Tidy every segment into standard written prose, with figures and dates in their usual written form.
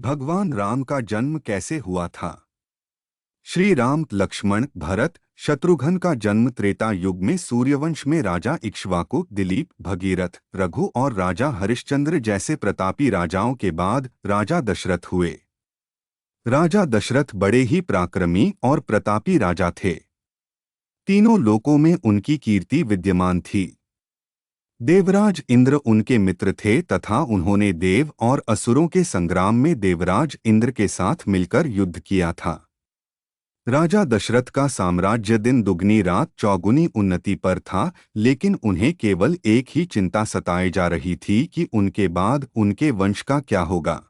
भगवान राम का जन्म कैसे हुआ था? श्री राम, लक्ष्मण, भरत, शत्रुघ्न का जन्म त्रेता युग में सूर्यवंश में राजा इक्ष्वाकु, दिलीप, भगीरथ, रघु और राजा हरिश्चंद्र जैसे प्रतापी राजाओं के बाद राजा दशरथ हुए। राजा दशरथ बड़े ही पराक्रमी और प्रतापी राजा थे। तीनों लोकों में उनकी कीर्ति विद्यमान थी। देवराज इंद्र उनके मित्र थे तथा उन्होंने देव और असुरों के संग्राम में देवराज इंद्र के साथ मिलकर युद्ध किया था। राजा दशरथ का साम्राज्य दिन दुगनी रात चौगुनी उन्नति पर था, लेकिन उन्हें केवल एक ही चिंता सताए जा रही थी कि उनके बाद उनके वंश का क्या होगा।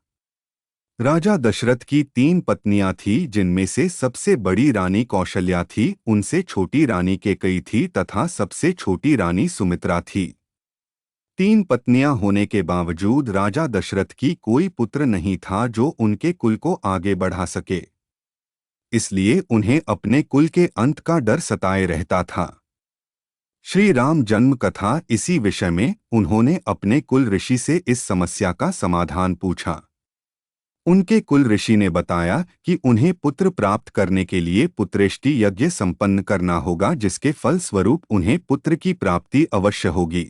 राजा दशरथ की 3 पत्नियां थीं, जिनमें से सबसे बड़ी रानी कौशल्या थी, उनसे छोटी रानी कैकेयी थी तथा सबसे छोटी रानी सुमित्रा थी। 3 पत्नियां होने के बावजूद राजा दशरथ की कोई पुत्र नहीं था जो उनके कुल को आगे बढ़ा सके। इसलिए उन्हें अपने कुल के अंत का डर सताए रहता था। श्री राम जन्म कथा इसी विषय में उन्होंने अपने कुल ऋषि से इस समस्या का समाधान पूछा। उनके कुल ऋषि ने बताया कि उन्हें पुत्र प्राप्त करने के लिए पुत्रेष्टि यज्ञ संपन्न करना होगा, जिसके फल स्वरूप उन्हें पुत्र की प्राप्ति अवश्य होगी।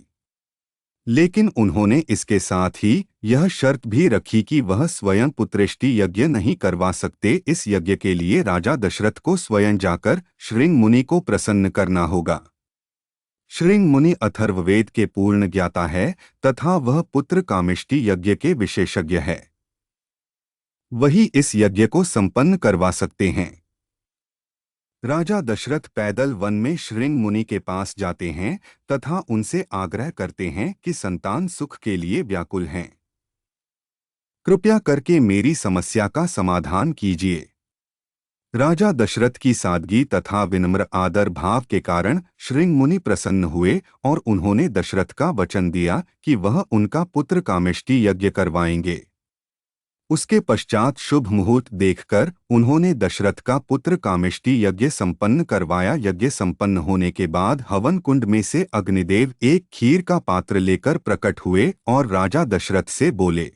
लेकिन उन्होंने इसके साथ ही यह शर्त भी रखी कि वह स्वयं पुत्रेष्टि यज्ञ नहीं करवा सकते। इस यज्ञ के लिए राजा दशरथ को स्वयं जाकर श्रृंग मुनि को प्रसन्न करना होगा। श्रृंग मुनि अथर्ववेद के पूर्ण ज्ञाता है तथा वह पुत्र कामेष्टि यज्ञ के विशेषज्ञ है। वही इस यज्ञ को संपन्न करवा सकते हैं। राजा दशरथ पैदल वन में श्रृंग मुनि के पास जाते हैं तथा उनसे आग्रह करते हैं कि संतान सुख के लिए व्याकुल हैं। कृपया करके मेरी समस्या का समाधान कीजिए। राजा दशरथ की सादगी तथा विनम्र आदर भाव के कारण श्रृंग मुनि प्रसन्न हुए और उन्होंने दशरथ का वचन दिया कि वह उनका पुत्र कामेष्टि यज्ञ करवाएंगे। उसके पश्चात शुभ मुहूर्त देखकर उन्होंने दशरथ का पुत्र कामेष्टि यज्ञ संपन्न करवाया। यज्ञ संपन्न होने के बाद हवन कुंड में से अग्निदेव एक खीर का पात्र लेकर प्रकट हुए और राजा दशरथ से बोले,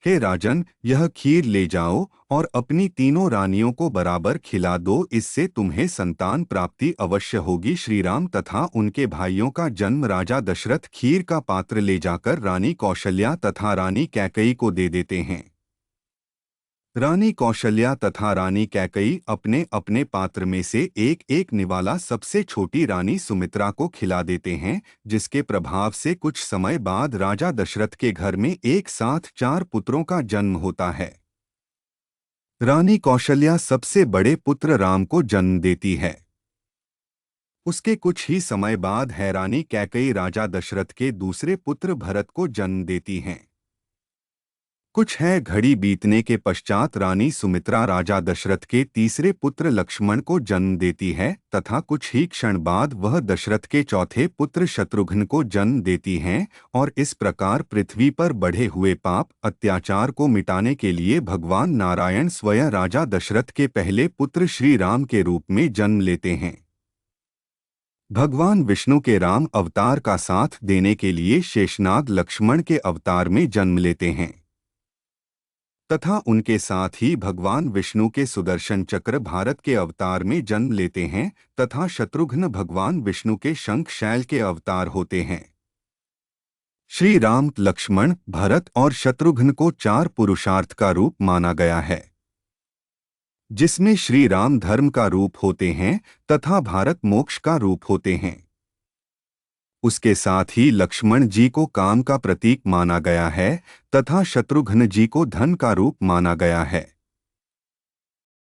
हे राजन, यह खीर ले जाओ और अपनी तीनों रानियों को बराबर खिला दो, इससे तुम्हें संतान प्राप्ति अवश्य होगी। श्रीराम तथा उनके भाइयों का जन्म राजा दशरथ खीर का पात्र ले जाकर रानी कौशल्या तथा रानी कैकेयी को दे देते हैं। रानी कौशल्या तथा रानी कैकेयी अपने अपने पात्र में से एक एक निवाला सबसे छोटी रानी सुमित्रा को खिला देते हैं, जिसके प्रभाव से कुछ समय बाद राजा दशरथ के घर में एक साथ 4 पुत्रों का जन्म होता है। रानी कौशल्या सबसे बड़े पुत्र राम को जन्म देती है। उसके कुछ ही समय बाद है रानी कैकेयी राजा दशरथ के दूसरे पुत्र भरत को जन्म देती हैं। कुछ है घड़ी बीतने के पश्चात रानी सुमित्रा राजा दशरथ के तीसरे पुत्र लक्ष्मण को जन्म देती है तथा कुछ ही क्षण बाद वह दशरथ के चौथे पुत्र शत्रुघ्न को जन्म देती हैं। और इस प्रकार पृथ्वी पर बढ़े हुए पाप अत्याचार को मिटाने के लिए भगवान नारायण स्वयं राजा दशरथ के पहले पुत्र श्री राम के रूप में जन्म लेते हैं। भगवान विष्णु के राम अवतार का साथ देने के लिए शेषनाग लक्ष्मण के अवतार में जन्म लेते हैं तथा उनके साथ ही भगवान विष्णु के सुदर्शन चक्र भारत के अवतार में जन्म लेते हैं तथा शत्रुघ्न भगवान विष्णु के शंख शैल के अवतार होते हैं। श्री राम, लक्ष्मण, भरत और शत्रुघ्न को 4 पुरुषार्थ का रूप माना गया है, जिसमें श्री राम धर्म का रूप होते हैं तथा भारत मोक्ष का रूप होते हैं। उसके साथ ही लक्ष्मण जी को काम का प्रतीक माना गया है तथा शत्रुघ्न जी को धन का रूप माना गया है।